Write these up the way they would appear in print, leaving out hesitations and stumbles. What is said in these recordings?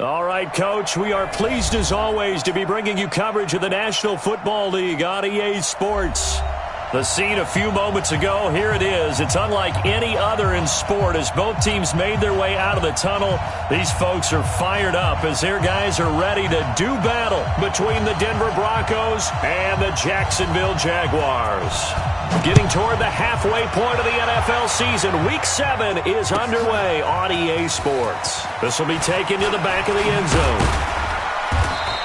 All right, Coach, we are pleased as always to be bringing you coverage of the National Football League on EA Sports. The scene a few moments ago, here it is. It's unlike any other in sport as both teams made their way out of the tunnel. These folks are fired up as their guys are ready to do battle between the Denver Broncos and the Jacksonville Jaguars. Getting toward the halfway point of the NFL season, Week 7 is underway on EA Sports. This will be taken to the back of the end zone.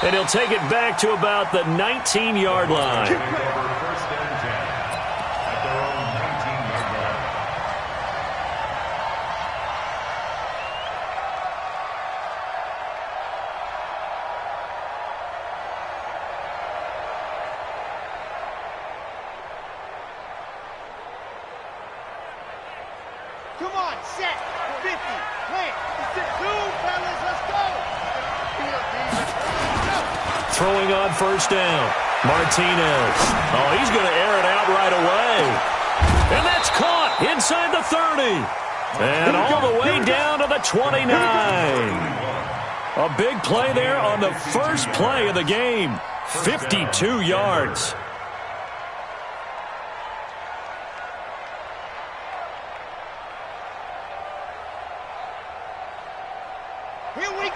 And he'll take it back to about the 19-yard line. Come on, set, 50, plant, move, fellas, let's go. Throwing on first down, Martinez. Oh, he's going to air it out right away. And that's caught inside the 30. And all the way down to the 29. A big play there on the first play of the game. 52 yards.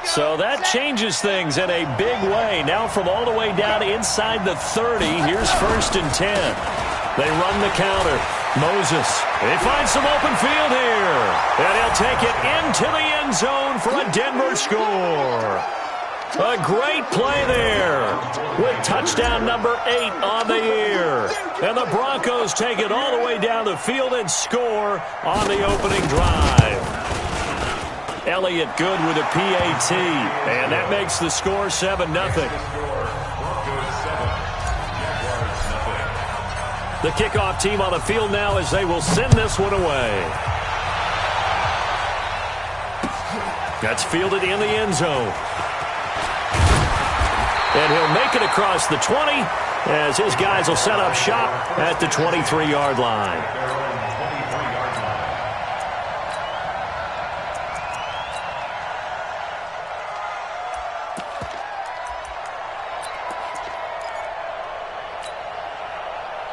So that changes things in a big way. Now from all the way down inside the 30, here's first and 10. They run the counter. Moses, they find some open field here. And he'll take it into the end zone for a Denver score. A great play there with touchdown number 8 on the year. And the Broncos take it all the way down the field and score on the opening drive. Elliott good with a PAT, and that makes the score 7-0. The kickoff team on the field now as they will send this one away. That's fielded in the end zone. And he'll make it across the 20 as his guys will set up shop at the 23-yard line.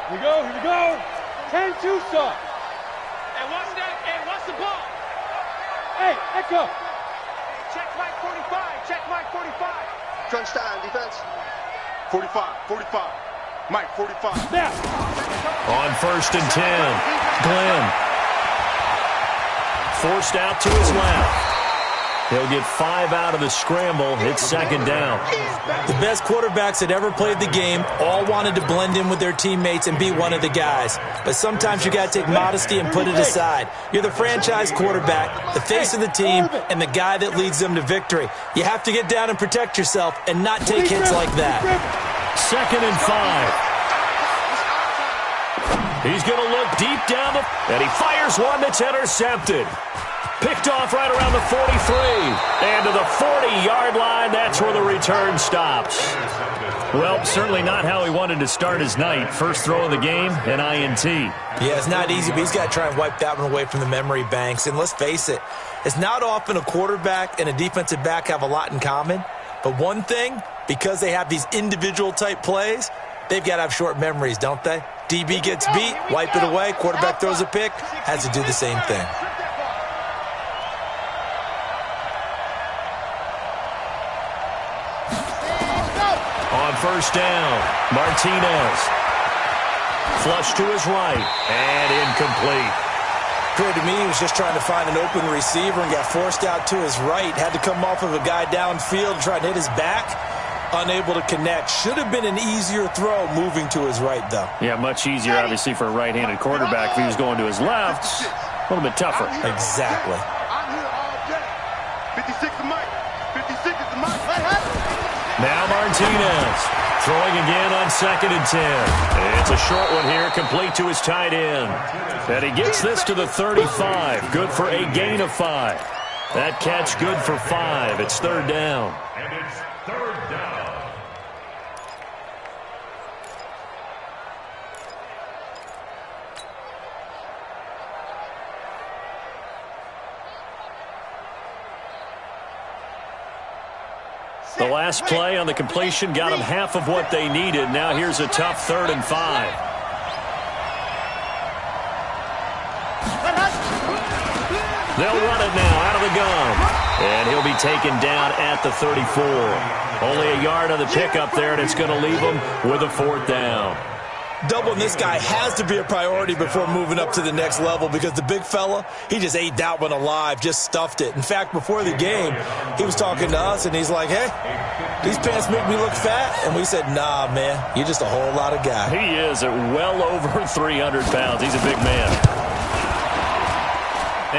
Here we go. 10-2, son. Hey, watch that. Hey, watch the ball. Hey, echo. Check Mike 45. Check Mike 45. Crunch time, defense. 45, 45. Mike 45. Now. On first and 10, Glenn. Forced out to his left. He'll get 5 out of the scramble. It's second down. The best quarterbacks that ever played the game all wanted to blend in with their teammates and be one of the guys. But sometimes you got to take modesty and put it aside. You're the franchise quarterback, the face of the team, and the guy that leads them to victory. You have to get down and protect yourself and not take hits like that. Second and 5. He's going to look deep down and he fires one that's intercepted. Picked off right around the 43. And to the 40-yard line, that's where the return stops. Well, certainly not how he wanted to start his night. First throw of the game, an INT. Yeah, it's not easy, but he's got to try and wipe that one away from the memory banks. And let's face it, it's not often a quarterback and a defensive back have a lot in common. But one thing, because they have these individual-type plays, they've got to have short memories, don't they? DB gets beat, wipe it away, quarterback throws a pick, has to do the same thing. On first down, Martinez. Flush to his right, and incomplete. Appeared to me he was just trying to find an open receiver and got forced out to his right. Had to come off of a guy downfield, trying to hit his back. Unable to connect. Should have been an easier throw moving to his right, though. Yeah, much easier, obviously, for a right-handed quarterback. If he was going to his left, a little bit tougher. Exactly. I'm here all day. 56 is Mike. 56 is Mike. Now Martinez throwing again on second and 10. It's a short one here, complete to his tight end. And he gets this to the 35. Good for a gain of 5. That catch good for 5. It's third down. And it's third down. The last play on the completion got them half of what they needed. Now here's a tough 3rd and 5. They'll run it now out of the gun. And he'll be taken down at the 34. Only a yard on the pickup there, and it's going to leave them with a 4th down. Doubling this guy has to be a priority before moving up to the next level because the big fella, he just ate that one alive, just stuffed it. In fact, before the game, he was talking to us, and he's like, hey, these pants make me look fat. And we said, nah, man, you're just a whole lot of guy. He is at well over 300 pounds. He's a big man.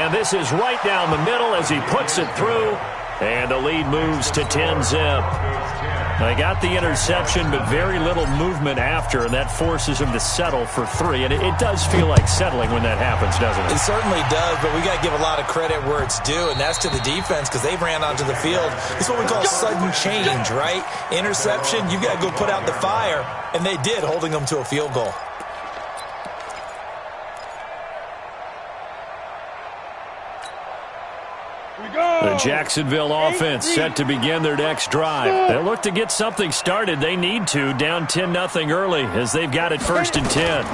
And this is right down the middle as he puts it through. And the lead moves to 10-zip. They got the interception, but very little movement after, and that forces him to settle for 3. And it does feel like settling when that happens, doesn't it? It certainly does, but we got to give a lot of credit where it's due, and that's to the defense because they ran onto the field. It's what we call sudden change, right? Interception, you got to go put out the fire, and they did, holding them to a field goal. The Jacksonville offense set to begin their next drive. They'll look to get something started. They need to, down 10-0 early as they've got it 1st and 10.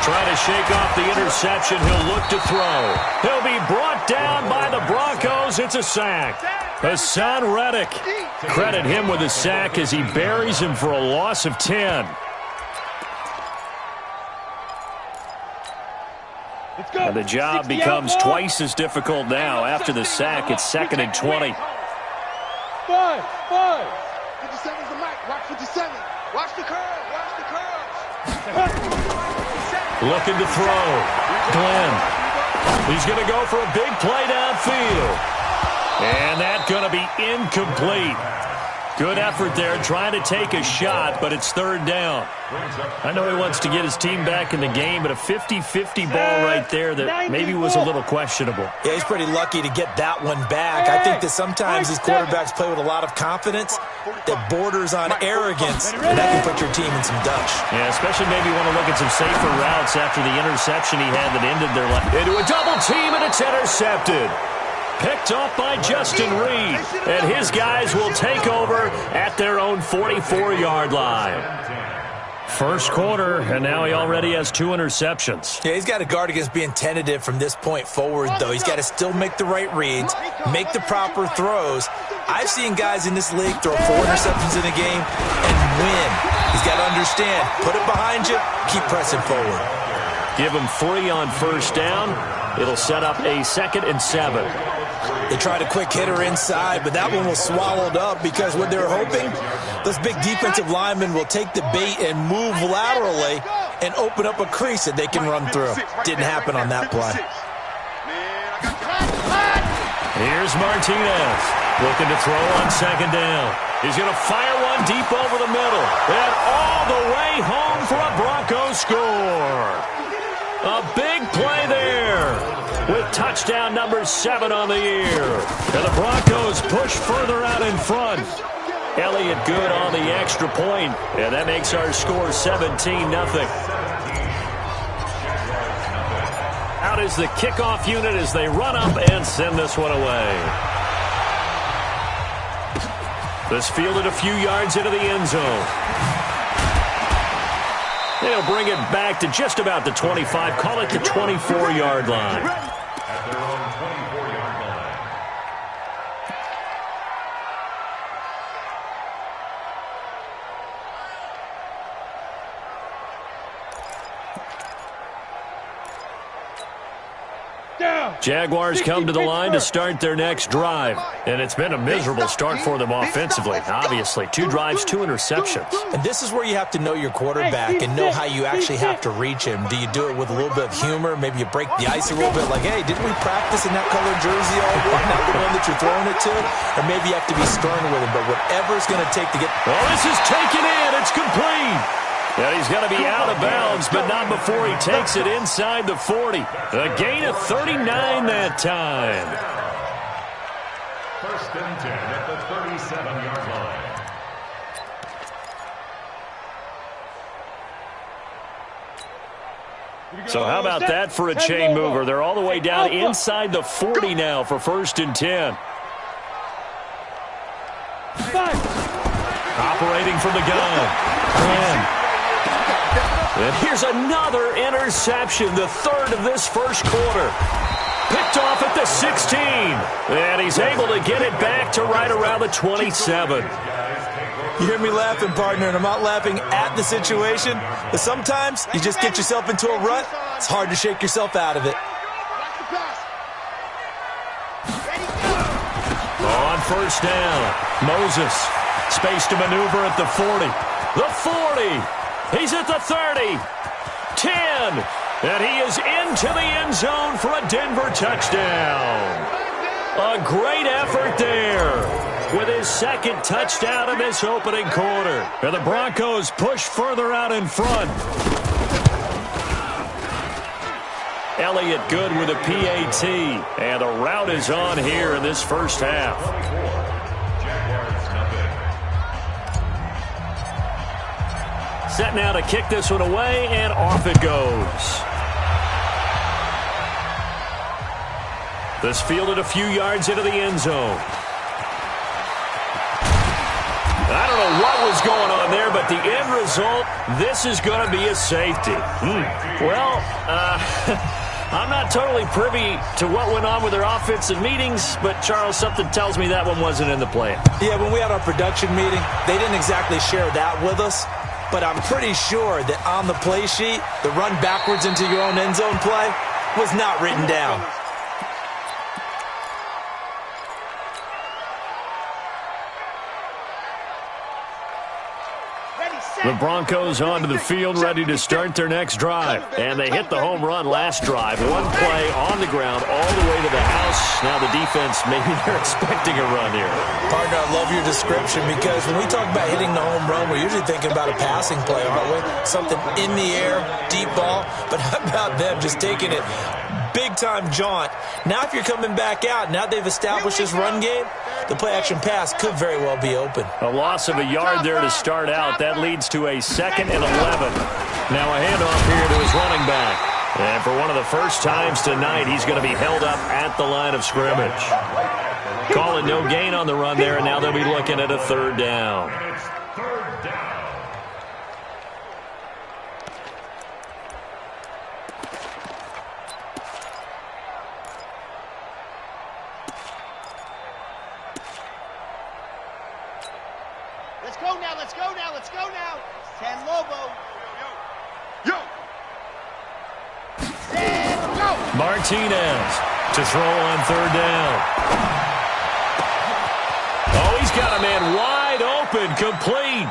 Trying to shake off the interception. He'll look to throw. He'll be brought down by the Broncos. It's a sack. Hassan Reddick. Credit him with a sack as he buries him for a loss of 10. And the job becomes twice as difficult now. After the sack, it's 2nd and 20. 5. 57's the mic. Watch 57. Watch the curve. Watch the curve. Looking to throw. Glenn. He's going to go for a big play downfield. And that's going to be incomplete. Good effort there, trying to take a shot, but it's 3rd down. I know he wants to get his team back in the game, but a 50-50 ball right there that maybe was a little questionable. Yeah, he's pretty lucky to get that one back. I think that sometimes these quarterbacks play with a lot of confidence that borders on arrogance, and that can put your team in some dutch. Yeah, especially maybe want to look at some safer routes after the interception he had that ended their life. Into a double team, and it's intercepted. Picked off by Justin Reed, and his guys will take over at their own 44-yard line. First quarter, and now he already has 2 interceptions. Yeah, he's got to guard against being tentative from this point forward, though. He's got to still make the right reads, make the proper throws. I've seen guys in this league throw 4 interceptions in a game and win. He's got to understand, put it behind you, keep pressing forward. Give him 3 on 1st down. It'll set up a 2nd and 7. They tried a quick hitter inside, but that one was swallowed up because what they were hoping, those big defensive linemen will take the bait and move laterally and open up a crease that they can run through. Didn't happen on that play. Here's Martinez looking to throw on 2nd down. He's going to fire one deep over the middle and all the way home for a Broncos score. A big play there with touchdown number 7 on the year. And the Broncos push further out in front. Elliott good on the extra point, and that makes our score 17-0. Out is the kickoff unit as they run up and send this one away. This fielded a few yards into the end zone. They'll bring it back to just about the 25. Call it the 24-yard line. At their own 24-yard line. Jaguars come to the line to start their next drive. And it's been a miserable start for them offensively. Obviously, 2 drives, 2 interceptions. And this is where you have to know your quarterback and know how you actually have to reach him. Do you do it with a little bit of humor? Maybe you break the ice a little bit like, hey, didn't we practice in that colored jersey all week? Not the one that you're throwing it to? Or maybe you have to be stern with him. But whatever it's going to take to get... Oh, this is taken in. It's complete. And he's going to be out of bounds, but not before he takes it inside the 40. A gain of 39 that time. 1st and 10 at the 37-yard line. So how about that for a chain mover? They're all the way down inside the 40 now for 1st and 10. Operating from the gun. And here's another interception, the third of this first quarter. Picked off at the 16. And he's able to get it back to right around the 27. You hear me laughing, partner, and I'm not laughing at the situation, but sometimes you just get yourself into a rut. It's hard to shake yourself out of it. On first down, Moses. Space to maneuver at the 40. The 40. He's at the 30. 10. And he is into the end zone for a Denver touchdown. A great effort there with his second touchdown in this opening quarter. And the Broncos push further out in front. Elliott good with a PAT. And a rout is on here in this first half. Set now to kick this one away, and off it goes. This fielded a few yards into the end zone. I don't know what was going on there, but the end result, this is going to be a safety. Well, I'm not totally privy to what went on with their offensive meetings, but, Charles, something tells me that one wasn't in the plan. Yeah, when we had our production meeting, they didn't exactly share that with us. But I'm pretty sure that on the play sheet, the run backwards into your own end zone play was not written down. The Broncos onto the field, ready to start their next drive. And they hit the home run last drive. One play on the ground all the way to the house. Now the defense, maybe they're expecting a run here. Partner, I love your description because when we talk about hitting the home run, we're usually thinking about a passing play, aren't we? Something in the air, deep ball. But how about them just taking it big-time jaunt? Now if you're coming back out, now they've established this run game, the play-action pass could very well be open. A loss of a yard there to start out. That leads to a 2nd and 11. Now a handoff here to his running back. And for one of the first times tonight, he's going to be held up at the line of scrimmage. Call it no gain on the run there, and now they'll be looking at a 3rd down. Let's go now. 10 Lobo. Yo. Martinez to throw on 3rd down. Oh, he's got a man wide open, complete.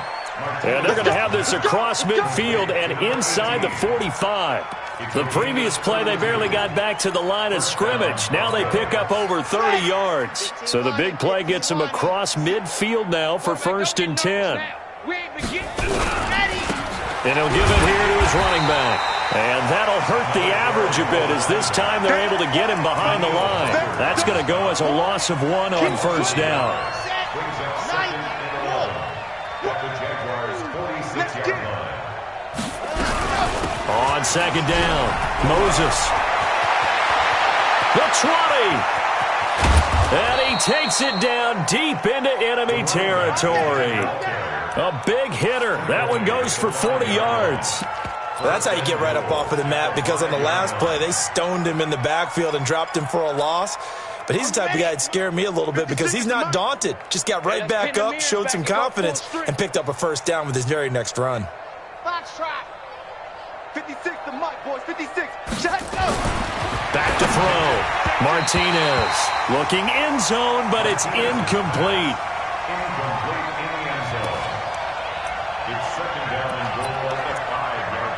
And they're going to have this across midfield and inside the 45. The previous play, they barely got back to the line of scrimmage. Now they pick up over 30 yards. So the big play gets them across midfield now for 1st and 10. And he'll give it here to his running back. And that'll hurt the average a bit as this time they're able to get him behind the line. That's going to go as a loss of 1 on 1st down. On 2nd down, Moses. The 20. And he takes it down deep into enemy territory. A big hitter. That one goes for 40 yards. Well, that's how you get right up off of the mat, because on the last play, they stoned him in the backfield and dropped him for a loss. But he's the type of guy that scared me a little bit because he's not daunted. Just got right back up, showed some confidence, and picked up a 1st down with his very next run. Box trot. 56, the mic, boys. 56. Shut go. Back to throw. Martinez looking end zone, but it's incomplete. Incomplete in the end zone. It's 2nd down and goal at the 5-yard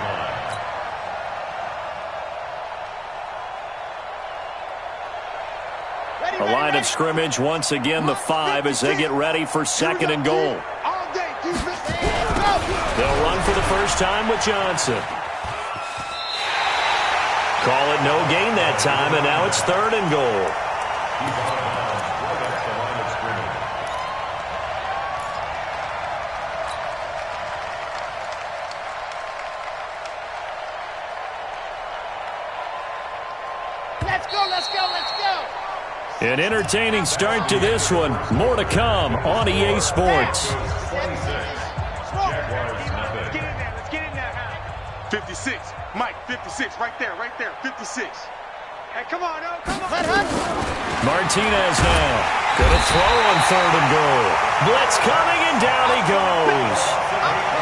line. A line of scrimmage once again, the 5, as they get ready for 2nd and goal. They'll run for the first time with Johnson. Call it no gain that time, and now it's 3rd and goal. He's out of bounds right at the line of scrimmage. Let's go. An entertaining start to this one. More to come on EA Sports. 56. Mike, 56. Right there. 56. Hey, come on, come on. Martinez now. Gonna throw on 3rd and goal. Blitz coming, and down he goes.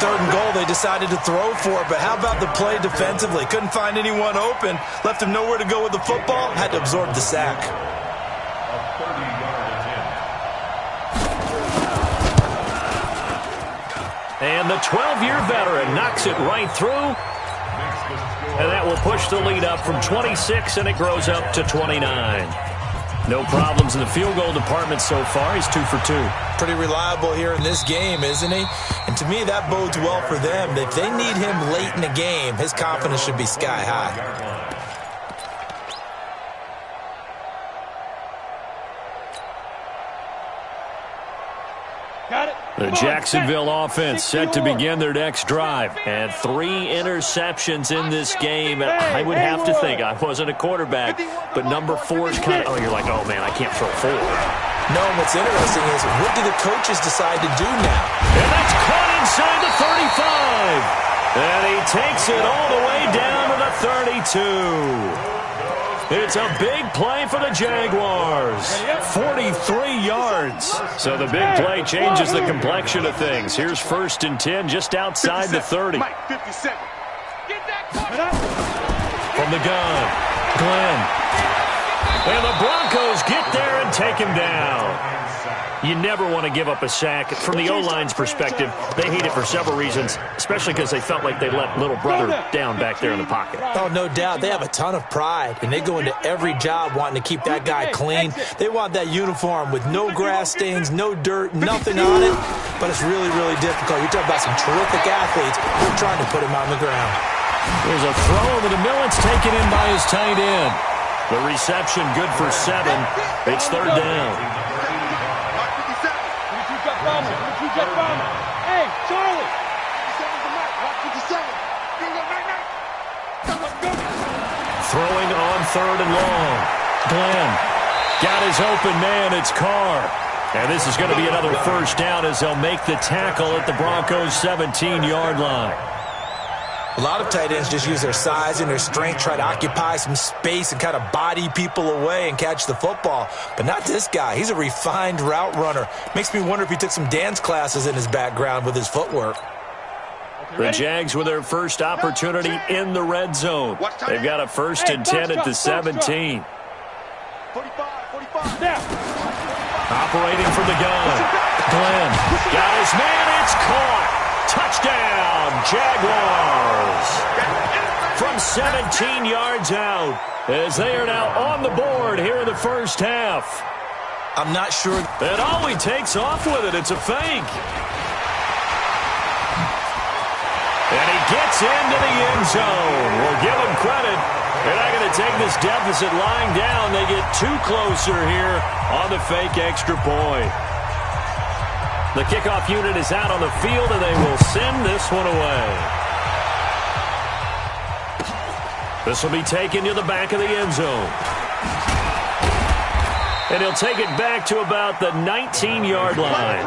3rd and goal, they decided to throw for it, but how about the play defensively? Couldn't find anyone open. Left him nowhere to go with the football. Had to absorb the sack. And the 12-year veteran knocks it right through. And that will push the lead up from 26, and it grows up to 29. No problems in the field goal department so far. He's 2 for 2. Pretty reliable here in this game, isn't he? And to me, that bodes well for them. If they need him late in the game, his confidence should be sky high. Got it. The Jacksonville offense set to begin their next drive. And 3 interceptions in this game. I would have to think, I wasn't a quarterback, but number 4 is kind of, you're like, oh, man, I can't throw 4. No, what's interesting is, what do the coaches decide to do now? And that's caught inside the 35. And he takes it all the way down to the 32. It's a big play for the Jaguars. 43 yards. So the big play changes the complexion of things. Here's 1st and 10 just outside the 30. Mike, 57. From the gun, Glenn. And the Broncos get there and take him down. You never want to give up a sack. From the O-line's perspective, they hate it for several reasons, especially because they felt like they let little brother down back there in the pocket. Oh, no doubt. They have a ton of pride, and they go into every job wanting to keep that guy clean. They want that uniform with no grass stains, no dirt, nothing on it. But it's really, really difficult. You're talking about some terrific athletes. We're trying to put him on the ground. There's a throw over the middle. It's taken in by his tight end. The reception good for 7. It's 3rd down. Hey, Charlie! Throwing on 3rd and long. Glenn got his open man. It's Carr. And this is going to be another 1st down as they'll make the tackle at the Broncos' 17-yard line. A lot of tight ends just use their size and their strength, try to occupy some space and kind of body people away and catch the football. But not this guy. He's a refined route runner. Makes me wonder if he took some dance classes in his background with his footwork. The Jags with their first opportunity in the red zone. They've got a 1st and 10 at the 17. 45. Operating from the gun. Glenn got his man. It's caught. Touchdown, Jaguars. From 17 yards out, as they are now on the board here in the 1st half. I'm not sure. And all he takes off with it, it's a fake. And he gets into the end zone. We'll give him credit. They're not going to take this deficit lying down. They get 2 closer here on the fake extra point. The kickoff unit is out on the field, and they will send this one away. This will be taken to the back of the end zone. And he'll take it back to about the 19-yard line.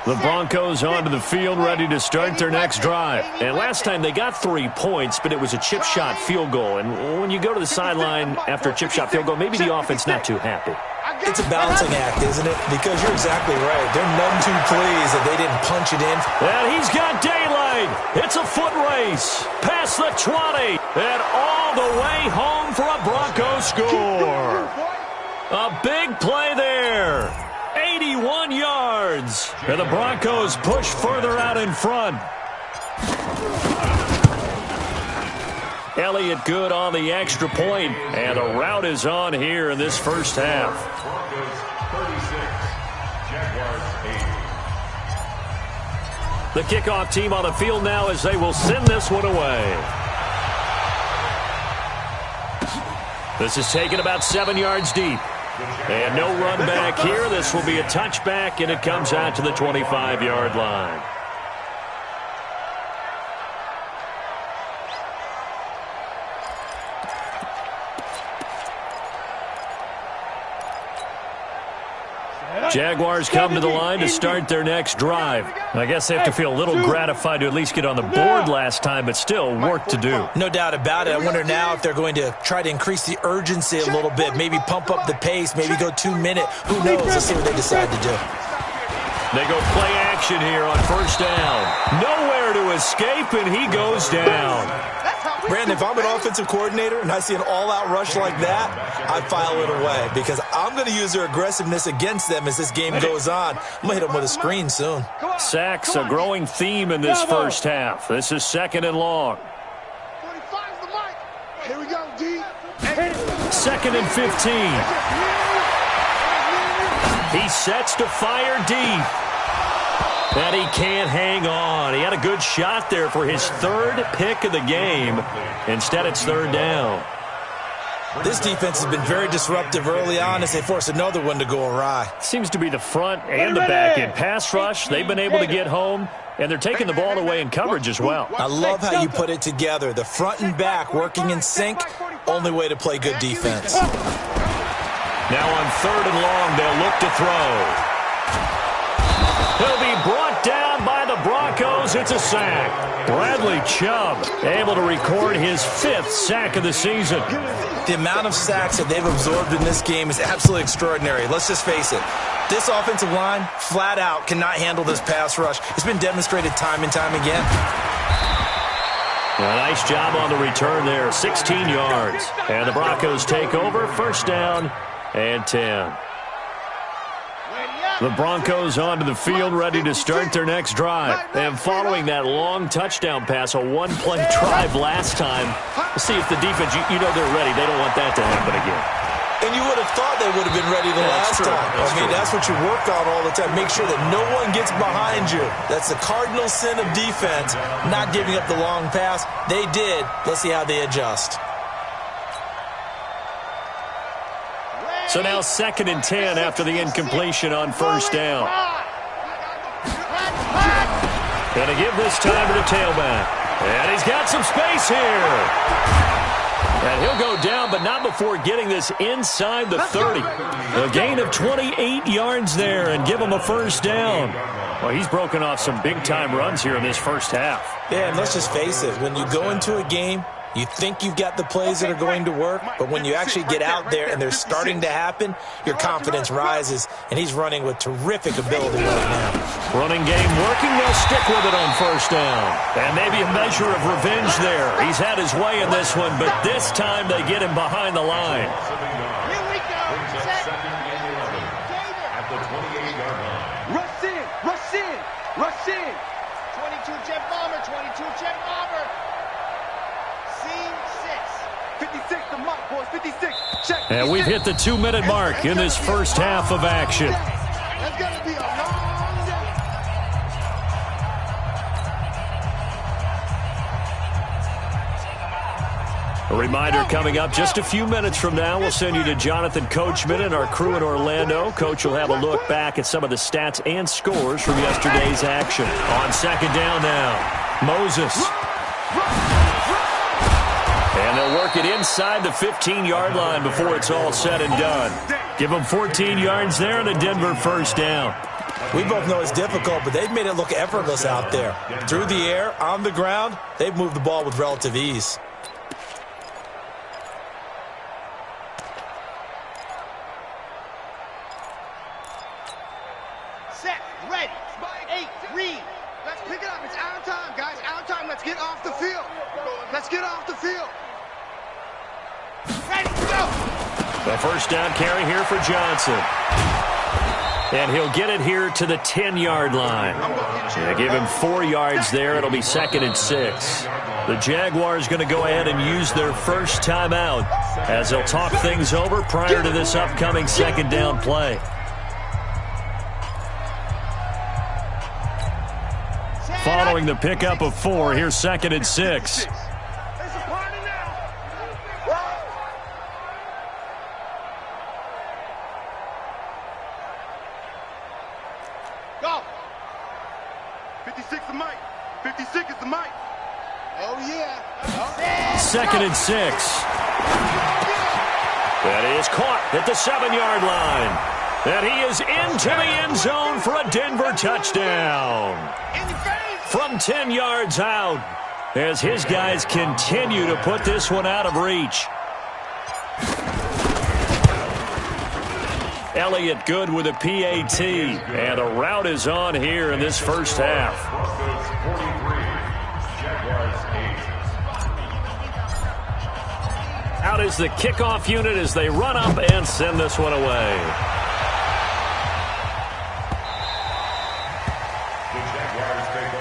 The Broncos onto the field, ready to start their next drive. And last time they got 3 points, but it was a chip shot field goal. And when you go to the sideline after a chip shot field goal, maybe the offense not too happy. It's a balancing act, isn't it? Because you're exactly right. They're none too pleased that they didn't punch it in. And he's got daylight. It's a foot race. Past the 20. And all the way home for a Broncos score. A big play there. 81 yards. And the Broncos push further out in front. Elliott good on the extra point, and the route is on here in this 1st half. The kickoff team on the field now as they will send this one away. This is taken about 7 yards deep. And no run back here. This will be a touchback, and it comes out to the 25-yard line. Jaguars come to the line to start their next drive. I guess they have to feel a little gratified to at least get on the board last time, but still work to do. No doubt about it. I wonder now if they're going to try to increase the urgency a little bit, maybe pump up the pace, maybe go 2 minute. Who knows? Let's see what they decide to do. They go play action here on first down. Nowhere to escape, and he goes down. Brandon, if I'm an offensive coordinator and I see an all-out rush like that, I file it away because I'm going to use their aggressiveness against them as this game goes on. I'm going to hit them with a screen soon. Sacks, a growing theme in this first half. This is 2nd and long. 45's the mic. Here we go, D. 2nd and 15. He sets to fire deep. And he can't hang on. He had a good shot there for his 3rd pick of the game. Instead, it's 3rd down. This defense has been very disruptive early on as they force another one to go awry. Seems to be the front and the back end. Pass rush, they've been able to get home, and they're taking the ball away in coverage as well. I love how you put it together. The front and back working in sync, only way to play good defense. Now on 3rd and long, they'll look to throw. He'll be brought down by the Broncos. It's a sack. Bradley Chubb able to record his 5th sack of the season. The amount of sacks that they've absorbed in this game is absolutely extraordinary. Let's just face it. This offensive line, flat out, cannot handle this pass rush. It's been demonstrated time and time again. A nice job on the return there. 16 yards. And the Broncos take over. First down and 10. The Broncos onto the field, ready to start their next drive. And following that long touchdown pass, a one-play drive last time, we'll see if the defense, you know they're ready. They don't want that to happen again. And you would have thought they would have been ready the last time. That's what you work on all the time. Make sure that no one gets behind you. That's the cardinal sin of defense, not giving up the long pass. They did. Let's see how they adjust. So now 2nd and 10 after the incompletion on first down. Going to give this time to the tailback. And he's got some space here. And he'll go down, but not before getting this inside the 30. A gain of 28 yards there and give him a first down. Well, he's broken off some big-time runs here in this first half. Yeah, and let's just face it. When you go into a game, you think you've got the plays that are going to work, but when you actually get out there and they're starting to happen, your confidence rises, and he's running with terrific ability right now. Running game working. They'll stick with it on first down. And maybe a measure of revenge there. He's had his way in this one, but this time they get him behind the line. Here we go. At the 28-yard line. Rush in. Rush in. Rush in. 22 jet bomber. 22 jet bomber. 56, the mark, boys, 56. Check. And we've hit the 2-minute mark in this first half of action. That's going to be a long day. A reminder coming up just a few minutes from now, we'll send you to Jonathan Coachman and our crew in Orlando. Coach will have a look back at some of the stats and scores from yesterday's action. On 2nd down now, Moses. And they'll work it inside the 15-yard line before it's all said and done. Give them 14 yards there and a Denver first down. We both know it's difficult, but they've made it look effortless out there. Through the air, on the ground, they've moved the ball with relative ease. Set, ready, 8, read. Let's pick it up. It's out of time, guys. Out of time. Let's get off the field. Let's get off the field. Ready, go. The first down carry here for Johnson. And he'll get it here to the 10-yard line. Give him 4 yards there. It'll be 2nd and 6. The Jaguars going to go ahead and use their first timeout as they'll talk things over prior to this upcoming 2nd down play. Following the pickup of 4, here's 2nd and 6. 56 is Mike. 56 is the Mike. Oh, yeah. 2nd and 6. That is caught at the 7-yard line. And he is into the end zone for a Denver touchdown. From 10 yards out, as his guys continue to put this one out of reach. Elliott good with a PAT, and a route is on here in this first half. Out is the kickoff unit as they run up and send this one away.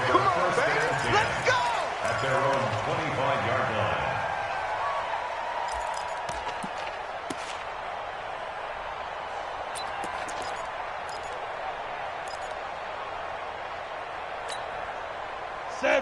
Come on, baby. Let's go. At their own 25-yard line.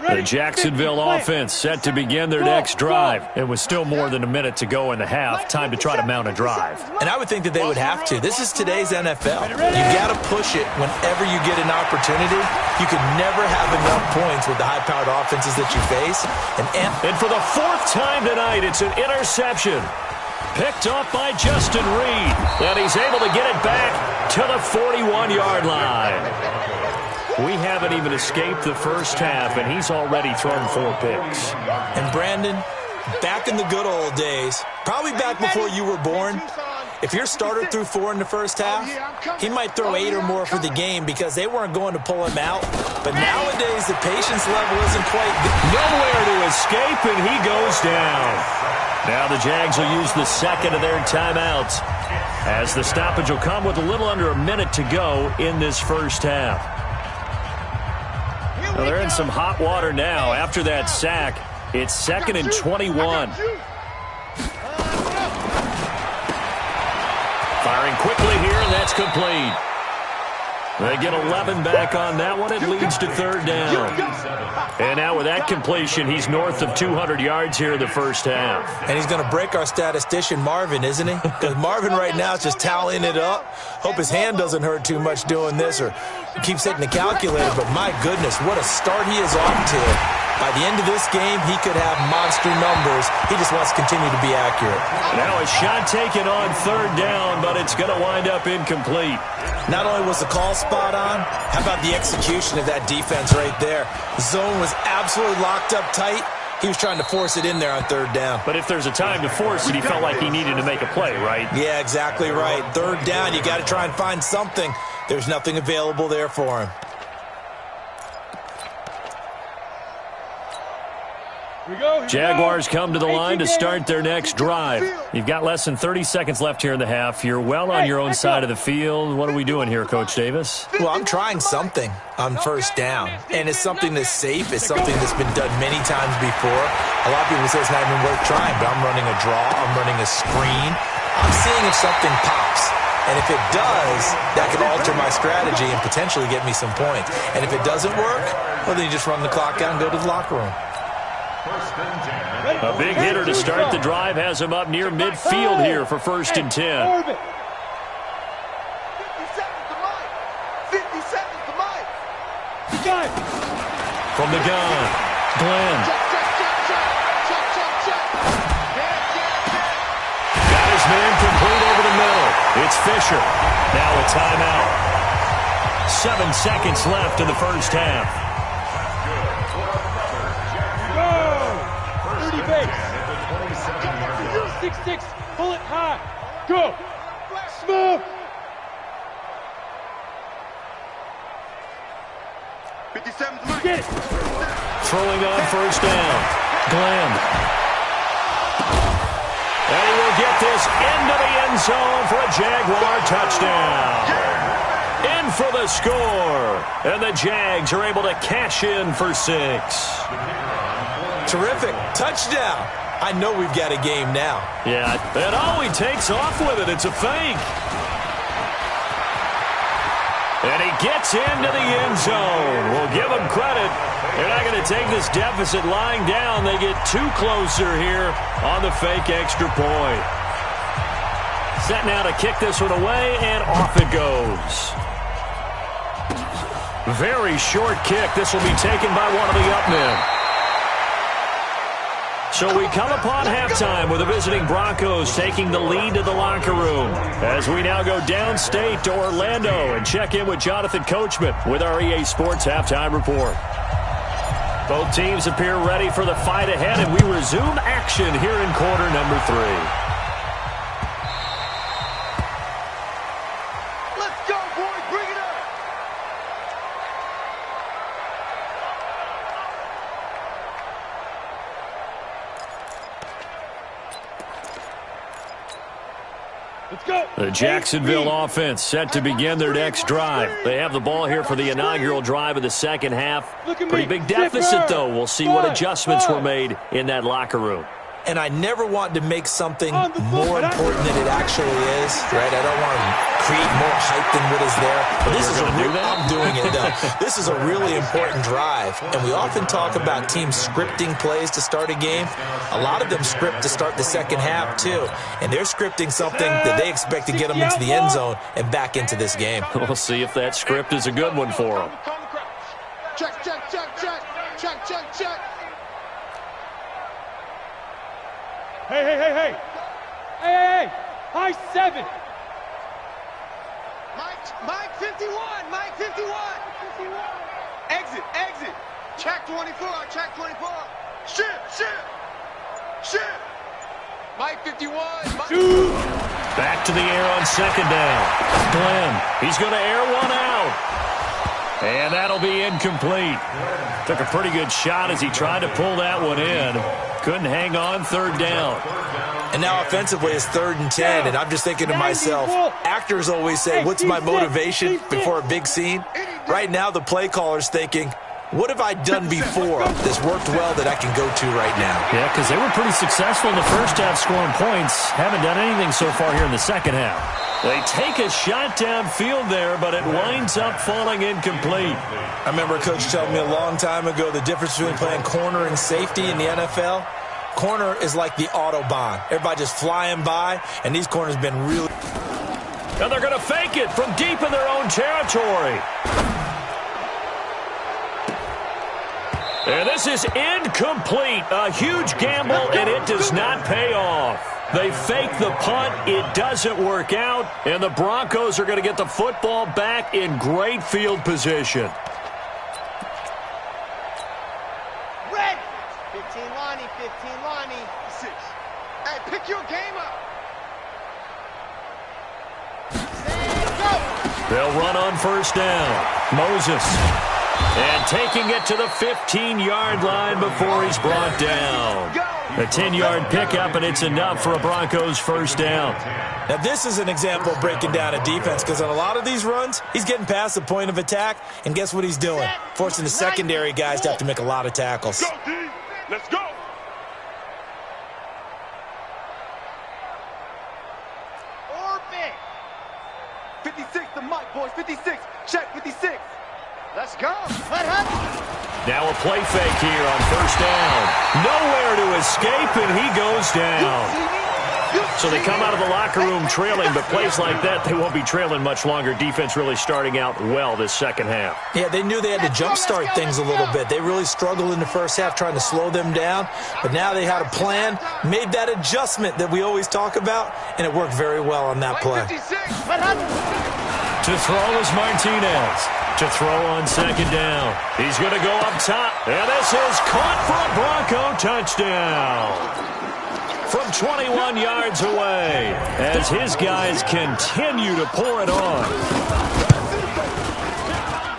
The Jacksonville offense set to begin their next drive. It was still more than a minute to go in the half. Time to try to mount a drive. And I would think that they would have to. This is today's NFL. You got to push it whenever you get an opportunity. You could never have enough points with the high-powered offenses that you face. And for the 4th time tonight, it's an interception. Picked off by Justin Reed. And he's able to get it back to the 41-yard line. We haven't even escaped the first half, and he's already thrown 4 picks. And Brandon, back in the good old days, probably back before you were born, if your starter threw 4 in the first half, he might throw 8 or more for the game because they weren't going to pull him out. But nowadays, the patience level isn't quite nowhere to escape, and he goes down. Now the Jags will use the second of their timeouts, as the stoppage will come with a little under a minute to go in this first half. Well, they're in some hot water now. After that sack, it's 2nd and 21. Firing quickly here, and that's complete. They get 11 back on that one. It leads to 3rd down. And now with that completion, he's north of 200 yards here in the first half. And he's going to break our statistician, Marvin, isn't he? Because Marvin right now is just tallying it up. Hope his hand doesn't hurt too much doing this or keeps hitting the calculator. But my goodness, what a start he is off to. By the end of this game, he could have monster numbers. He just wants to continue to be accurate. Now a shot taken on 3rd down, but it's going to wind up incomplete. Not only was the call spot on, how about the execution of that defense right there? The zone was absolutely locked up tight. He was trying to force it in there on 3rd down. But if there's a time to force it, he felt like he needed to make a play, right? Yeah, exactly right. 3rd down, you got to try and find something. There's nothing available there for him. Jaguars come to the line to start their next drive. You've got less than 30 seconds left here in the half. You're well on your own side of the field. What are we doing here, Coach Davis? Well, I'm trying something on 1st down, and it's something that's safe. It's something that's been done many times before. A lot of people say it's not even worth trying, but I'm running a draw. I'm running a screen. I'm seeing if something pops. And if it does, that could alter my strategy and potentially get me some points. And if it doesn't work, well, then you just run the clock out and go to the locker room. A big hitter to start the drive has him up near midfield here for 1st and 10. 57 to Mike. 57 to Mike. From the gun, Glenn. Got his man complete over the middle. It's Fisher. Now a timeout. 7 seconds left in the first half. 6-6, pull it high. Go. Smooth. 57 to Mike. Get it. Throwing on 1st down. Glenn. And he will get this into the end zone for a Jaguar touchdown. In for the score. And the Jags are able to cash in for 6. Terrific. Touchdown. I know we've got a game now. Yeah, and oh, he takes off with it. It's a fake. And he gets into the end zone. We'll give him credit. They're not going to take this deficit lying down. They get 2 closer here on the fake extra point. Set now to kick this one away, and off it goes. Very short kick. This will be taken by one of the up men. So we come upon halftime with the visiting Broncos taking the lead to the locker room. As we now go downstate to Orlando and check in with Jonathan Coachman with our EA Sports Halftime Report. Both teams appear ready for the fight ahead, and we resume action here in quarter number 3. Let's go, boys. Bring it up. Let's go. The Jacksonville offense set to begin their next drive. They have the ball here for the inaugural drive of the second half. Pretty big deficit, though. We'll see what adjustments were made in that locker room. And I never want to make something more important than it actually is, right? I don't want to create more hype than what is there. But this is I'm doing it, though. This is a really important drive. And we often talk about teams scripting plays to start a game. A lot of them script to start the second half, too. And they're scripting something that they expect to get them into the end zone and back into this game. We'll see if that script is a good one for them. Check, check, check, check. Check, check, check. Hey, hey, hey, hey. Hey, hey, hey. High 7. Mike 51. Mike 51. Exit, exit. Check 24. Check 24. Shit, shit. Shit. Mike 51. Shoot. Back to the air on second down. Glenn, he's going to air one out. And that'll be incomplete. Took a pretty good shot as he tried to pull that one in. Couldn't hang on, third down. And now offensively it's 3rd and 10, and I'm just thinking to myself, actors always say, what's my motivation before a big scene? Right now the play caller's thinking, what have I done before that's worked well that I can go to right now? Yeah, because they were pretty successful in the first half scoring points. Haven't done anything so far here in the second half. They take a shot downfield there, but it winds up falling incomplete. I remember a coach telling me a long time ago the difference between playing corner and safety in the NFL. Corner is like the Autobahn. Everybody just flying by, and these corners have been really... And they're going to fake it from deep in their own territory. And this is incomplete. A huge gamble, and it does not pay off. They fake the punt. It doesn't work out, and the Broncos are going to get the football back in great field position. Red. 15 Lonnie, 15 Lonnie. 6. Hey, pick your game up. 6, go. They'll run on first down. Moses. And taking it to the 15-yard line before he's brought down. A 10-yard pickup, and it's enough for a Broncos first down. Now, this is an example of breaking down a defense, because on a lot of these runs, he's getting past the point of attack, and guess what he's doing? Forcing the secondary guys to have to make a lot of tackles. Go, D. Let's go. Orbit. 56 to Mike, boys. 56. Check 56. Let's go. Now a play fake here on first down. Nowhere to escape, and he goes down. So they come out of the locker room trailing, but plays like that, they won't be trailing much longer. Defense really starting out well this second half. Yeah, they knew they had to jumpstart things a little bit. They really struggled in the first half trying to slow them down, but now they had a plan, made that adjustment that we always talk about, and it worked very well on that play. To throw is Martinez. To throw on second down. He's going to go up top. And this is caught for a Bronco touchdown. From 21 yards away, as his guys continue to pour it on.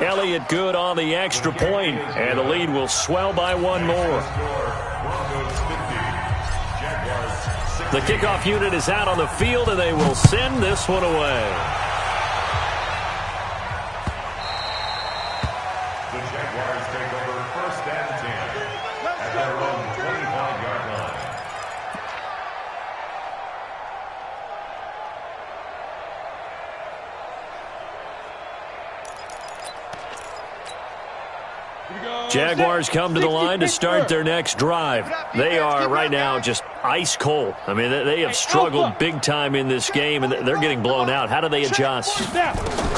Elliott good on the extra point, and the lead will swell by one more. The kickoff unit is out on the field, and they will send this one away. The Jaguars take over 1st and 10 at their own 25-yard line. Jaguars come to the line to start their next drive. They are right now just ice cold. I mean, they have struggled big time in this game, and they're getting blown out. How do they adjust?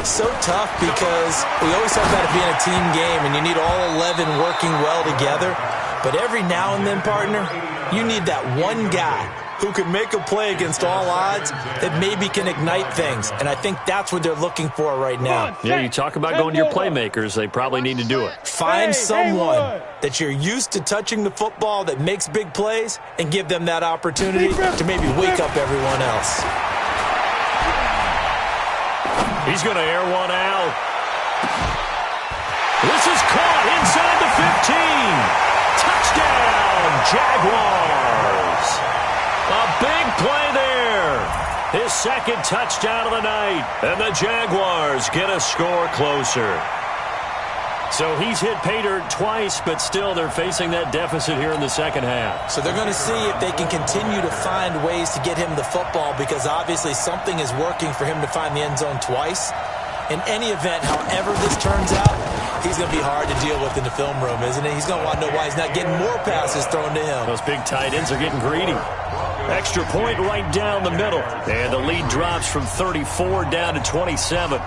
So tough because we always talk about it being a team game, and you need all 11 working well together. But every now and then, partner, you need that one guy who can make a play against all odds that maybe can ignite things. And I think that's what they're looking for right now. Yeah, you talk about going to your playmakers. They probably need to do it. Find someone that you're used to touching the football that makes big plays and give them that opportunity to maybe wake up everyone else. He's going to air one out. This is caught inside the 15. Touchdown, Jaguars. A big play there. His second touchdown of the night. And the Jaguars get a score closer. So he's hit pay dirt twice, but still they're facing that deficit here in the second half. So they're going to see if they can continue to find ways to get him the football, because obviously something is working for him to find the end zone twice. In any event, however this turns out, he's going to be hard to deal with in the film room, isn't he? He's going to want to know why he's not getting more passes thrown to him. Those big tight ends are getting greedy. Extra point right down the middle. And the lead drops from 34 down to 27.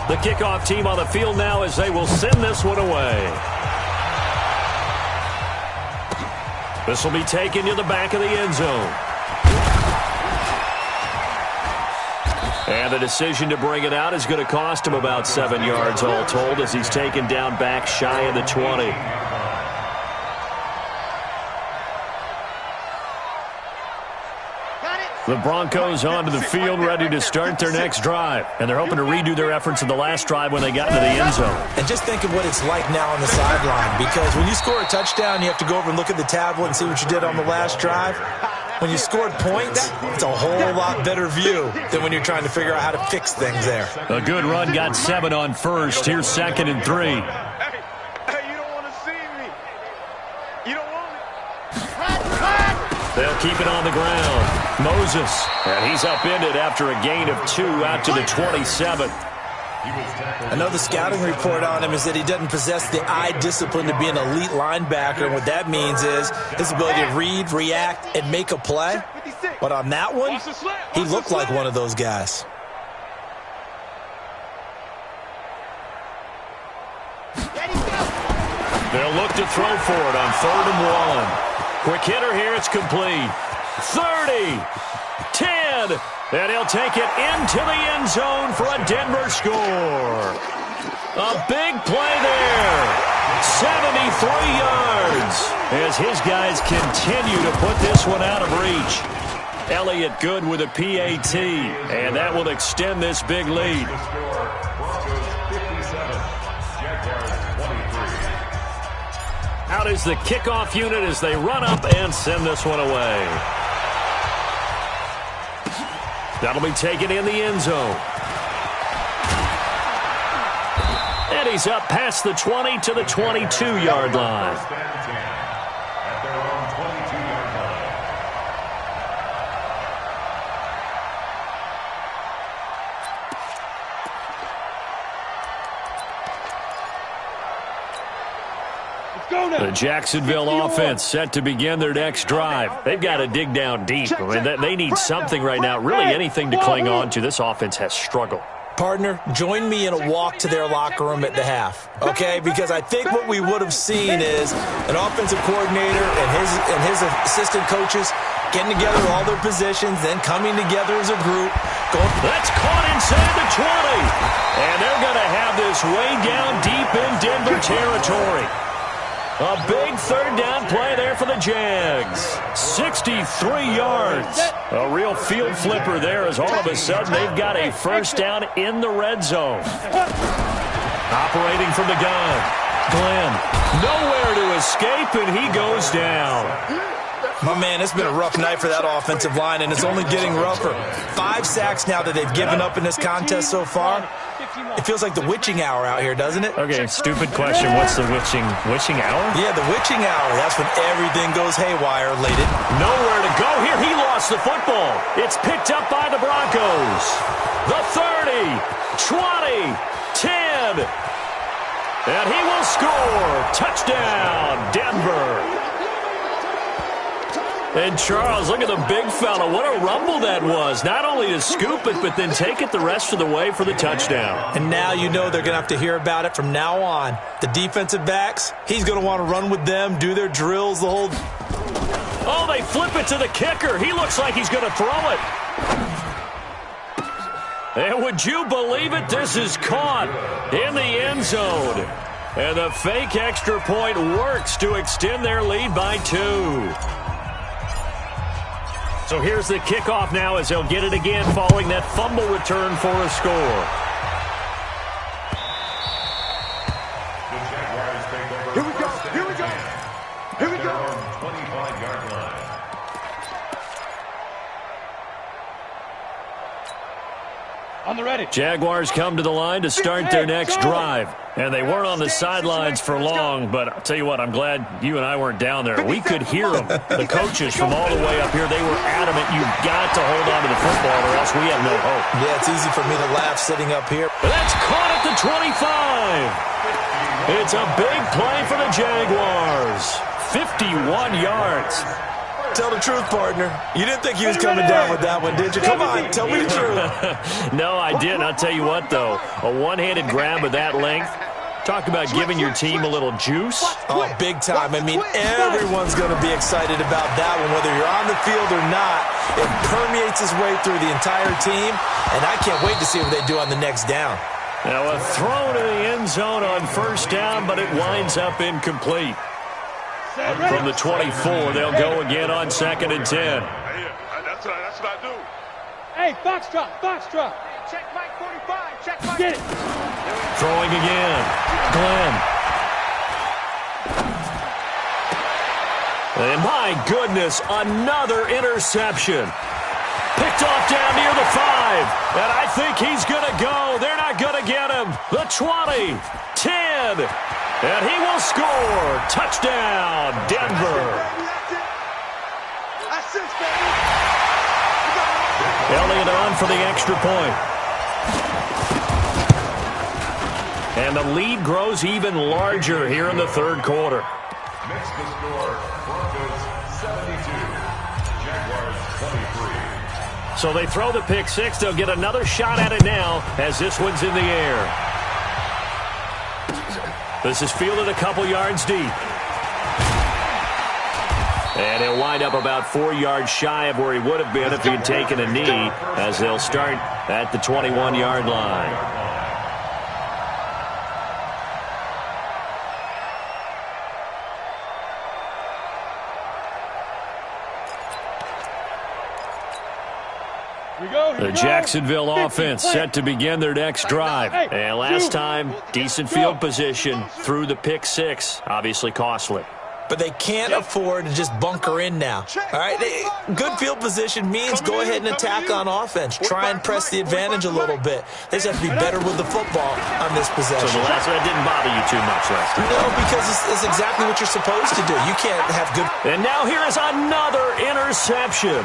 The kickoff team on the field now as they will send this one away. This will be taken to the back of the end zone. And the decision to bring it out is going to cost him about 7 yards all told, as he's taken down back shy of the 20. The Broncos onto the field, ready to start their next drive. And they're hoping to redo their efforts in the last drive when they got into the end zone. And just think of what it's like now on the sideline, because when you score a touchdown, you have to go over and look at the tablet and see what you did on the last drive. When you scored points, it's a whole lot better view than when you're trying to figure out how to fix things there. A good run got 7 on first. Here's 2nd and 3. Hey, you don't want to see me. You don't want it. They'll keep it on the ground. Moses, and he's upended after a gain of 2 out to the 27. I know the scouting report on him is that he doesn't possess the eye discipline to be an elite linebacker, and what that means is his ability to read, react, and make a play. But on that one, he looked like one of those guys. They'll look to throw for it on 3rd and 1. Quick hitter here, it's complete. 30, 10, and he'll take it into the end zone for a Denver score. A big play there. 73 yards as his guys continue to put this one out of reach. Elliott good with a PAT, and that will extend this big lead. Out is the kickoff unit as they run up and send this one away. That'll be taken in the end zone. And he's up past the 20 to the 22-yard line. At their own 22-yard line. The Jacksonville offense set to begin their next drive. They've got to dig down deep. I mean, they need something right now, really anything to cling on to. This offense has struggled. Partner, join me in a walk to their locker room at the half, okay? Because I think what we would have seen is an offensive coordinator and his assistant coaches getting together all their positions, then coming together as a group. That's caught inside the 20. And they're going to have this way down deep in Denver territory. A big 3rd down play there for the Jags. 63 yards. A real field flipper there as all of a sudden they've got a 1st down in the red zone. Operating from the gun. Glenn, nowhere to escape, and he goes down. My man, it's been a rough night for that offensive line, and it's only getting rougher. 5 sacks now that they've given up in this contest so far. It feels like the witching hour out here, doesn't it? Okay, stupid question. What's the witching hour? Yeah, the witching hour. That's when everything goes haywire late. Nowhere to go here. He lost the football. It's picked up by the Broncos. The 30, 20, 10. And he will score. Touchdown, Denver. And Charles, look at the big fella. What a rumble that was. Not only to scoop it, but then take it the rest of the way for the touchdown. And now you know they're going to have to hear about it from now on. The defensive backs, he's going to want to run with them, do their drills, the whole... Oh, they flip it to the kicker. He looks like he's going to throw it. And would you believe it? This is caught in the end zone. And the fake extra point works to extend their lead by 2. So here's the kickoff now as they'll get it again following that fumble return for a score. Here we go. Here we go. Here we go. 25-yard line. On the ready. Jaguars come to the line to start their next drive. And they weren't on the sidelines for long, but I'll tell you what, I'm glad you and I weren't down there. We could hear them. The coaches from all the way up here, they were adamant, you've got to hold on to the football or else we have no hope. Yeah, it's easy for me to laugh sitting up here. But that's caught at the 25. It's a big play for the Jaguars. 51 yards. Tell the truth, partner. You didn't think he was coming down with that one, did you? Come on, tell me the truth. No, I didn't. I'll tell you what, though. A one-handed grab of that length. Talk about giving your team a little juice. Oh, big time. I mean, everyone's going to be excited about that one, whether you're on the field or not. It permeates its way through the entire team, and I can't wait to see what they do on the next down. Now, a throw to the end zone on first down, but it winds up incomplete. From the 24, they'll go again on 2nd and 10. That's what I do. Hey, foxtrot. Check Mike 45. Check Mike. Get it. Throwing again. Glenn. And my goodness, another interception. Picked off down near the 5. And I think he's going to go. They're not going to get him. The 20. 10. And he will score. Touchdown, Denver. Elliott on for the extra point. And the lead grows even larger here in the third quarter. Makes the score Broncos 72, Jaguars 23. So they throw the pick six. They'll get another shot at it now as this one's in the air. This is fielded a couple yards deep. And he'll wind up about 4 yards shy of where he would have been if he had taken a knee, as they'll start at the 21-yard line. The Jacksonville offense set to begin their next drive. And last time, decent field position through the pick six. Obviously costly. But they can't afford to just bunker in now. All right, good field position means go ahead and attack on offense. Try and press the advantage a little bit. They just have to be better with the football on this possession. So the last one didn't bother you too much last time. No, because it's exactly what you're supposed to do. You can't have good... And now here is another interception.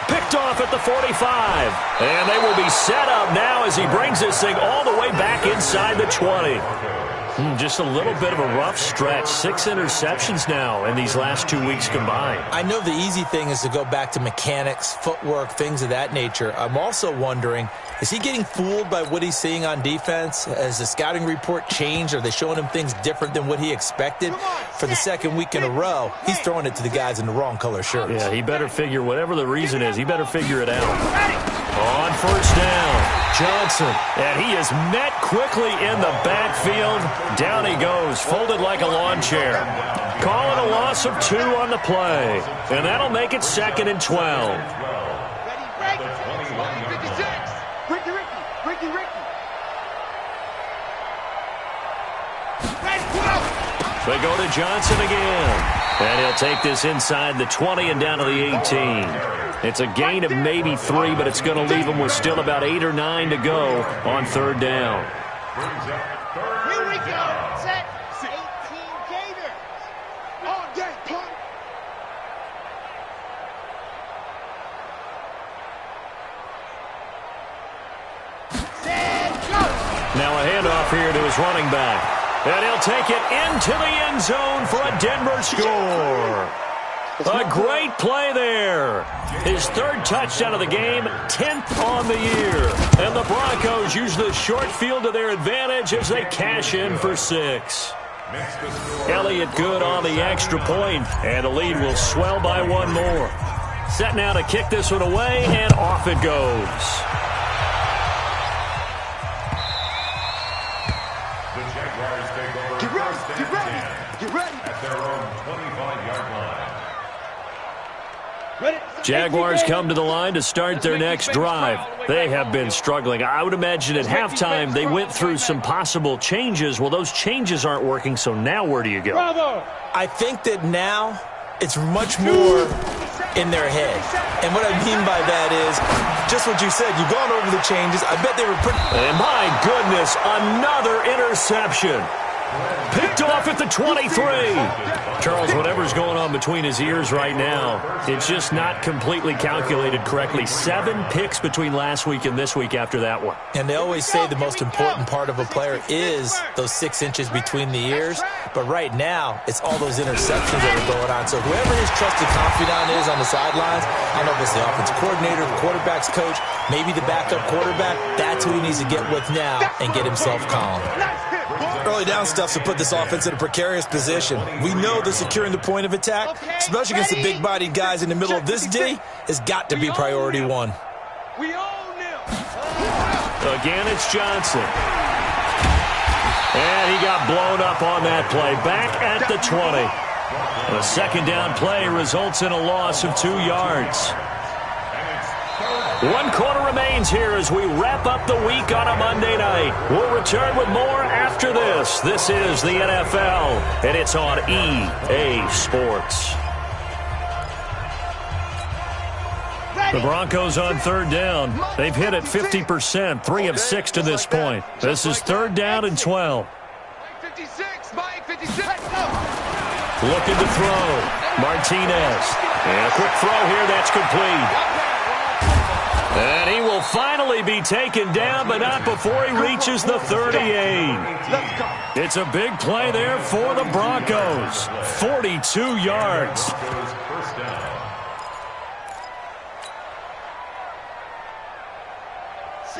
Picked off at the 45. And they will be set up now as he brings this thing all the way back inside the 20. Just a little bit of a rough stretch. 6 interceptions now in these last 2 weeks combined. I know the easy thing is to go back to mechanics, footwork, things of that nature. I'm also wondering, is he getting fooled by what he's seeing on defense? Has the scouting report changed? Are they showing him things different than what he expected? For the second week in a row, he's throwing it to the guys in the wrong color shirts. Yeah, he better figure, whatever the reason is, he better figure it out. On first down, Johnson. And he is met quickly in the backfield. Down he goes, folded like a lawn chair. Calling a loss of 2 on the play. And that'll make it 2nd and 12. They go to Johnson again. And he'll take this inside the 20 and down to the 18. It's a gain of maybe 3, but it's going to leave him with still about 8 or 9 to go on third down. Here we go. Set. 18 Gators. On deck, punt. Now a handoff here to his running back. And he'll take it into the end zone for a Denver score. A great play there. His third touchdown of the game, 10th on the year. And the Broncos use the short field to their advantage as they cash in for 6. Elliott good on the extra point, and the lead will swell by one more. Set now to kick this one away, and off it goes. The Jaguars take over Get ready. Get ready. at their own 25-yard line. Jaguars come to the line to start their next drive. They have been struggling. I would imagine at halftime they went through some possible changes. Well, those changes aren't working, so now where do you go? I think that now it's much more in their head. And what I mean by that is just what you said. You've gone over the changes. I bet they were pretty... And my goodness, another interception. Picked off at the 23. Charles, whatever's going on between his ears right now, it's just not completely calculated correctly. 7 picks between last week and this week after that one. And they always say the most important part of a player is those 6 inches between the ears. But right now, it's all those interceptions that are going on. So whoever his trusted confidant is on the sidelines, I don't know if it's the offensive coordinator, the quarterback's coach, maybe the backup quarterback, that's who he needs to get with now and get himself calm. Early down stuff to put this offense in a precarious position. We know that securing the point of attack, especially against the big-bodied guys in the middle of this D, has got to be priority one. Again, it's Johnson. And he got blown up on that play. Back at the 20. A second down play results in a loss of 2 yards. 1 quarter remains here as we wrap up the week on a Monday night. We'll return with more after this. This is the NFL, and it's on EA Sports. The Broncos on third down. They've hit it 50%, 3 of 6 to this point. This is 3rd down and 12. Looking to throw. Martinez. And a quick throw here that's complete. And he will finally be taken down, but not before he reaches the 38. It's a big play there for the Broncos. 42 yards.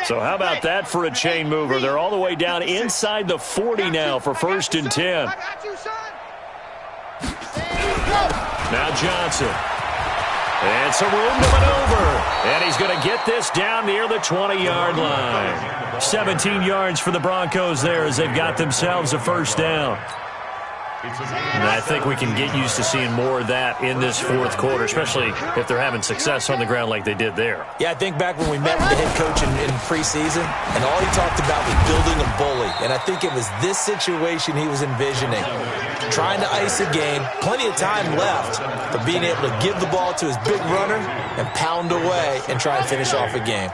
So how about that for a chain mover? They're all the way down inside the 40 now for 1st and 10. Now Johnson. And some room to maneuver. And he's going to get this down near the 20-yard line. 17 yards for the Broncos there as they've got themselves a 1st down. And I think we can get used to seeing more of that in this 4th quarter, especially if they're having success on the ground like they did there. Yeah, I think back when we met with the head coach in preseason, and all he talked about was building a bully. And I think it was this situation he was envisioning. Trying to ice a game, plenty of time left, but being able to give the ball to his big runner and pound away and try and finish off a game.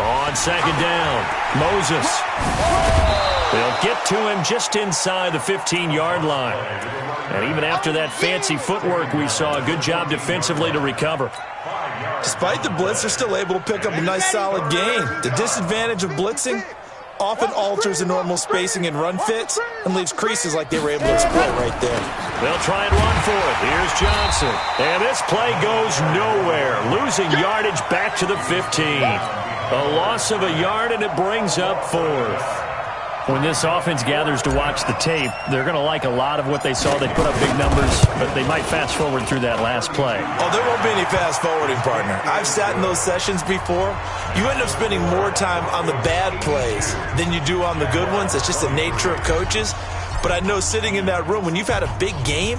On 2nd down, Moses. They'll get to him just inside the 15-yard line. And even after that fancy footwork we saw, a good job defensively to recover. Despite the blitz, they're still able to pick up a nice solid gain. The disadvantage of blitzing often alters the normal spacing and run fits and leaves creases like they were able to exploit right there. They'll try and run for it. Here's Johnson. And this play goes nowhere. Losing yardage back to the 15. A loss of a yard, and it brings up 4th. When this offense gathers to watch the tape, they're going to like a lot of what they saw. They put up big numbers, but they might fast forward through that last play. Oh, there won't be any fast forwarding, partner. I've sat in those sessions before. You end up spending more time on the bad plays than you do on the good ones. It's just the nature of coaches. But I know sitting in that room, when you've had a big game,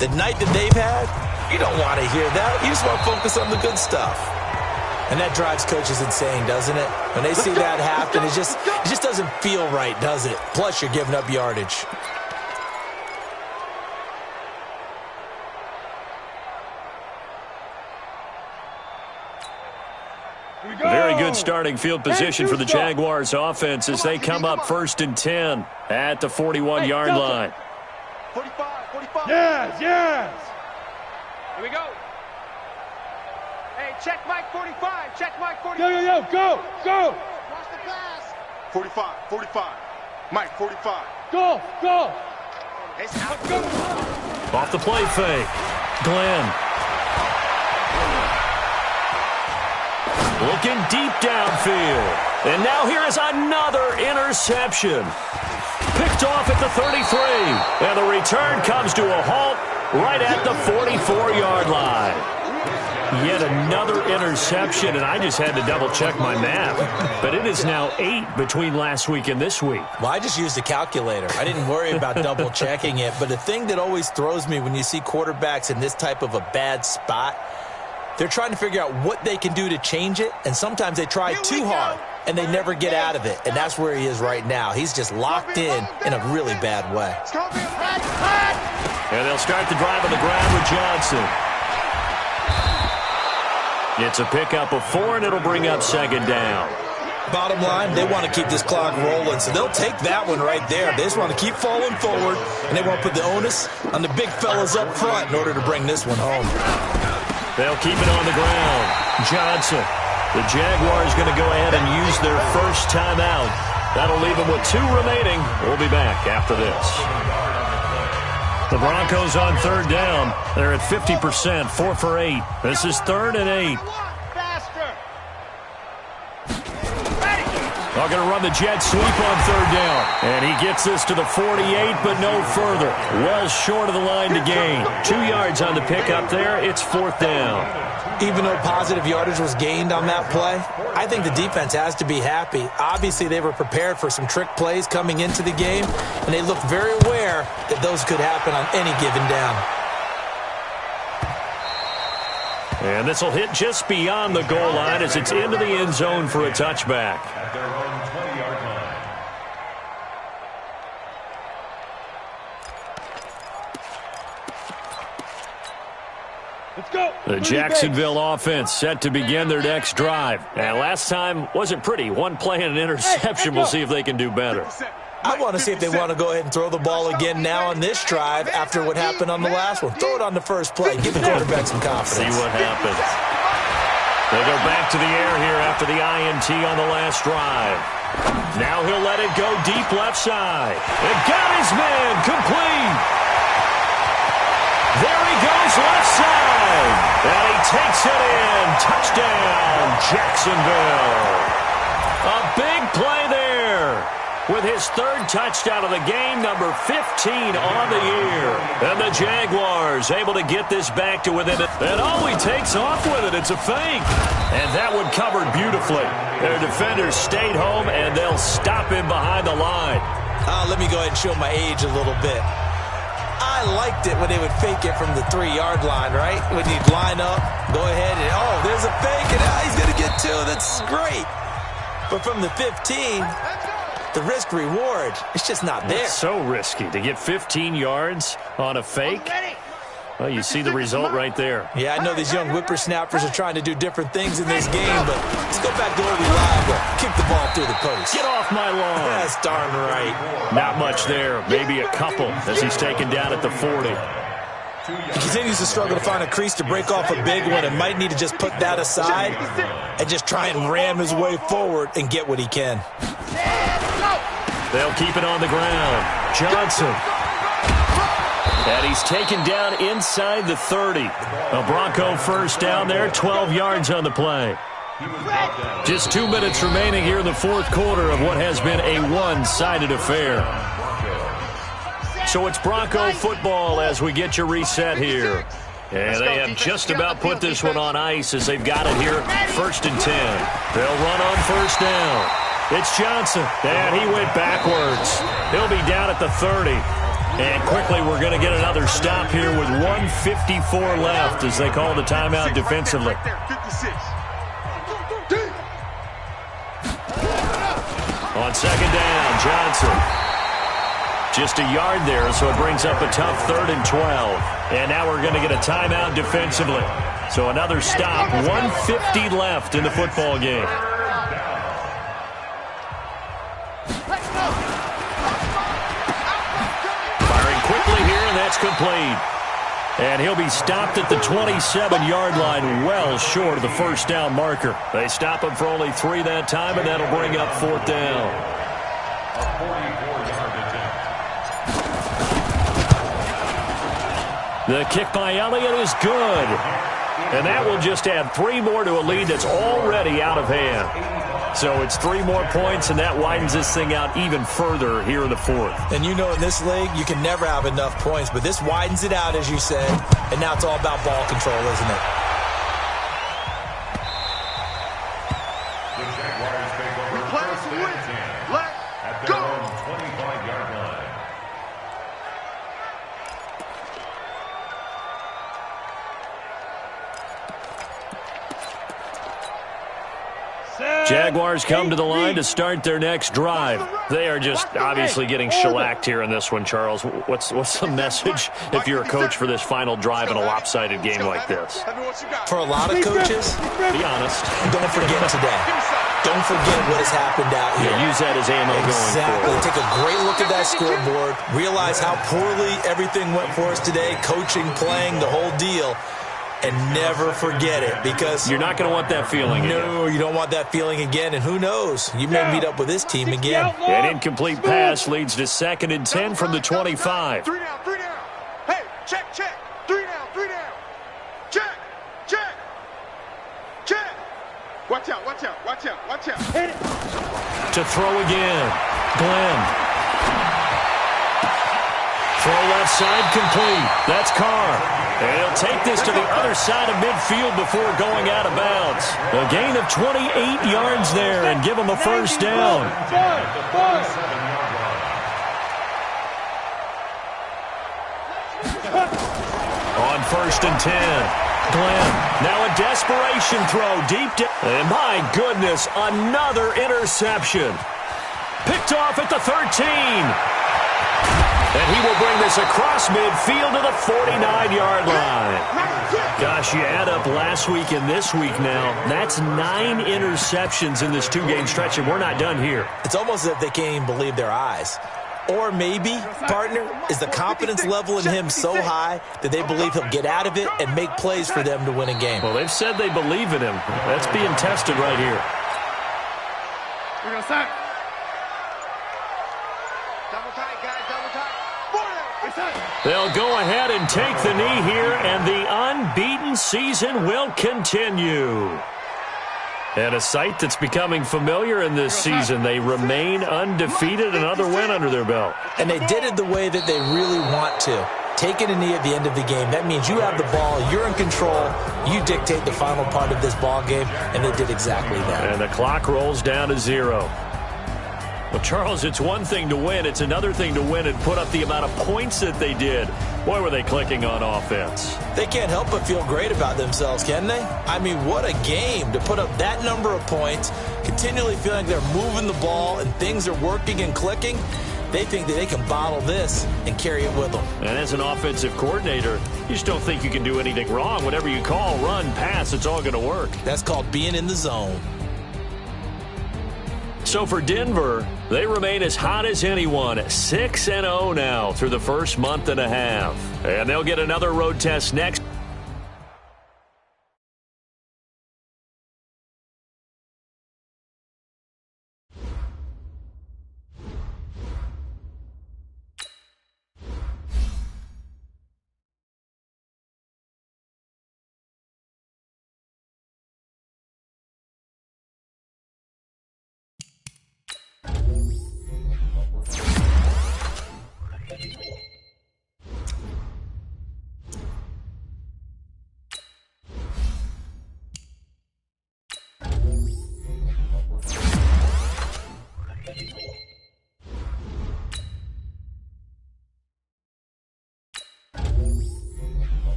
the night that they've had, you don't want to hear that. You just want to focus on the good stuff. And that drives coaches insane, doesn't it? When they see that happen, it just doesn't feel right, does it? Plus, you're giving up yardage. Very good starting field position for the Jaguars offense as they come up 1st and 10 at the 41-yard line. 45. Yes. Here we go. Hey, check Mike 45. Check Mike 45. Go. Watch the pass. 45. Mike, 45. Go. It's out. Go. Off the play fake. Glenn. Looking deep downfield. And now here is another interception. Picked off at the 33. And the return comes to a halt right at the 44-yard line. Yet another interception, and I just had to double-check my math. But it is now 8 between last week and this week. Well, I just used a calculator. I didn't worry about double-checking it. But the thing that always throws me when you see quarterbacks in this type of a bad spot, they're trying to figure out what they can do to change it, and sometimes they try too hard, and they never get out of it. And that's where he is right now. He's just locked in a really bad way. And they'll start the drive on the ground with Johnson. It's a pickup of 4, and it'll bring up second down. Bottom line, they want to keep this clock rolling, so they'll take that one right there. They just want to keep falling forward, and they want to put the onus on the big fellas up front in order to bring this one home. They'll keep it on the ground. Johnson. The Jaguars going to go ahead and use their first timeout. That'll leave them with 2 remaining. We'll be back after this. The Broncos on third down. They're at 50%, 4 for 8. This is 3rd and 8. They're going to run the jet sweep on third down. And he gets this to the 48, but no further. Well short of the line to gain. 2 yards on the pickup there. It's 4th down. Even though positive yardage was gained on that play, I think the defense has to be happy. Obviously, they were prepared for some trick plays coming into the game, and they looked very aware that those could happen on any given down. And this will hit just beyond the goal line as it's into the end zone for a touchback. At their own 20-yard line. Let's go. The Jacksonville offense set to begin their next drive. And last time wasn't pretty. One play and an interception. We'll see if they can do better. I want to see if they want to go ahead and throw the ball again now on this drive after what happened on the last one. Throw it on the first play. Give the quarterback some confidence. See what happens. They go back to the air here after the INT on the last drive. Now he'll let it go deep left side. And got his man complete. There he goes left side. And he takes it in. Touchdown, Jacksonville. A big play there. With his 3rd touchdown of the game, number 15 on the year. And the Jaguars able to get this back to within it. And he takes off with it. It's a fake. And that one covered beautifully. Their defenders stayed home, and they'll stop him behind the line. Let me go ahead and show my age a little bit. I liked it when they would fake it from the 3-yard line, right? When you'd line up, go ahead, and there's a fake, and he's going to get 2. That's great. But from the 15... the risk-reward, it's just not there. It's so risky to get 15 yards on a fake. Well, you see the result right there. Yeah, I know these young whippersnappers are trying to do different things in this game, but let's go back to what we reliable. Kick the ball through the post. Get off my lawn. That's darn right. Not much there. Maybe a couple as he's taken down at the 40. He continues to struggle to find a crease to break off a big one and might need to just put that aside and just try and ram his way forward and get what he can. They'll keep it on the ground. Johnson. And he's taken down inside the 30. A Bronco first down there, 12 yards on the play. Just 2 minutes remaining here in the 4th quarter of what has been a one-sided affair. So it's Bronco football as we get you reset here. And they have just about put this one on ice as they've got it here, 1st and 10. They'll run on first down. It's Johnson, and he went backwards. He'll be down at the 30. And quickly we're going to get another stop here with 1:54 left as they call the timeout defensively. On second down, Johnson. Just a yard there, so it brings up a tough 3rd and 12. And now we're going to get a timeout defensively. So another stop, 1:50 left in the football game. Firing quickly here, and that's complete. And he'll be stopped at the 27-yard line, well short of the first down marker. They stop him for only 3 that time, and that'll bring up 4th down. A 44-yard attempt. The kick by Elliott is good. And that will just add 3 more to a lead that's already out of hand. So it's 3 more points, and that widens this thing out even further here in the 4th. And you know in this league, you can never have enough points, but this widens it out, as you said, and now it's all about ball control, isn't it? The Jaguars take over first and 10 at their own 25-yard line. Jaguars come to the line to start their next drive. They are just obviously getting shellacked here in this one, Charles. What's the message if you're a coach for this final drive in a lopsided game like this? For a lot of coaches, be honest. Don't forget today. Don't forget what has happened out here. Yeah, use that as ammo exactly. going forward. Take a great look at that scoreboard. Realize how poorly everything went for us today. Coaching, playing, the whole deal. And never forget it, because you're not going to want that feeling again. No, you don't want that feeling again. And who knows? You may meet up with this team again. An incomplete pass leads to 2nd and 10 from the 25. 3 down, 3 down. Hey, check, check. 3 down, 3 down. Check, check, check. Watch out, watch out, watch out, watch out. Hit it. To throw again. Glenn. Throw left side complete. That's Carr. And he'll take this to the other side of midfield before going out of bounds. A gain of 28 yards there and give him a first down. On 1st and 10. Glenn. Now a desperation throw deep down. And my goodness, another interception. Picked off at the 13. And he will bring this across midfield to the 49-yard line. Gosh, you add up last week and this week now. That's 9 interceptions in this 2-game stretch, and we're not done here. It's almost as if they can't even believe their eyes. Or maybe, partner, is the confidence level in him so high that they believe he'll get out of it and make plays for them to win a game. Well, they've said they believe in him. That's being tested right here. We're going to start. Double tight, guys, double tight. They'll go ahead and take the knee here, and the unbeaten season will continue. And a sight that's becoming familiar in this season. They remain undefeated, another win under their belt. And they did it the way that they really want to. Taking a knee at the end of the game, that means you have the ball, you're in control, you dictate the final part of this ball game, and they did exactly that. And the clock rolls down to 0. Well, Charles, it's one thing to win. It's another thing to win and put up the amount of points that they did. Boy, were they clicking on offense. They can't help but feel great about themselves, can they? I mean, what a game to put up that number of points, continually feeling they're moving the ball and things are working and clicking. They think that they can bottle this and carry it with them. And as an offensive coordinator, you just don't think you can do anything wrong. Whatever you call, run, pass, it's all going to work. That's called being in the zone. So for Denver, they remain as hot as anyone, 6-0 now through the first month and a half. And they'll get another road test next.